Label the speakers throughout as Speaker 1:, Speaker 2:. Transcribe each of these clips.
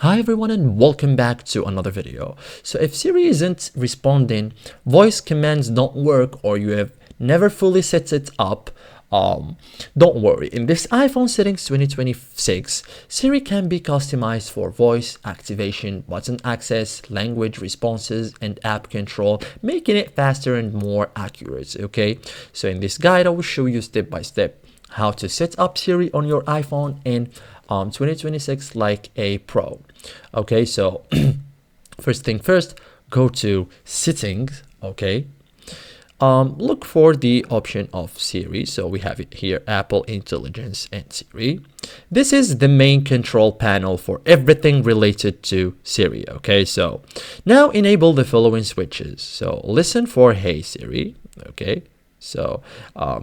Speaker 1: Hi everyone and welcome back to another video. So if Siri isn't responding, voice commands don't work, or you have never fully set it up, don't worry. In this iPhone settings 2026, Siri can be customized for voice activation, button access, language responses, and app control, making it faster and more accurate. Okay, so in this guide I will show you step by step how to set up Siri on your iPhone in 2026 like a pro. Okay, so first thing first, go to settings. Okay, look for the option of Siri. So we have it here, Apple Intelligence and Siri. This is the main control panel for everything related to Siri. Okay, so now enable the following switches. So listen for Hey Siri. Okay, so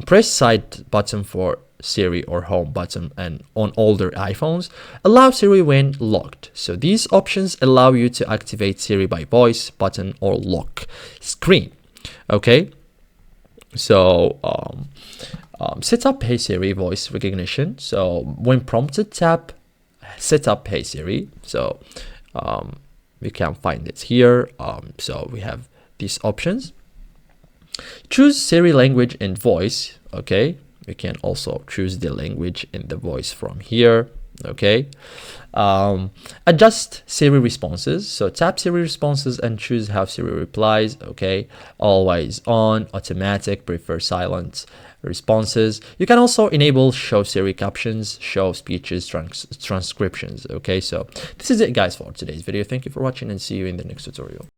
Speaker 1: press side button for Siri or home button and on older iPhones. Allow Siri when locked. So these options allow you to activate Siri by voice, button, or lock screen. Okay, so set up Hey Siri voice recognition. So when prompted, tap set up Hey Siri. So we can find it here. So we have these options. Choose Siri language and voice. Okay, we can also choose the language and the voice from here. Okay, adjust Siri responses. So tap Siri responses and choose how Siri replies. Okay, always on, automatic, prefer silent responses. You can also enable show Siri captions, show speeches, transcriptions. Okay, so this is it guys for today's video. Thank you for watching and see you in the next tutorial.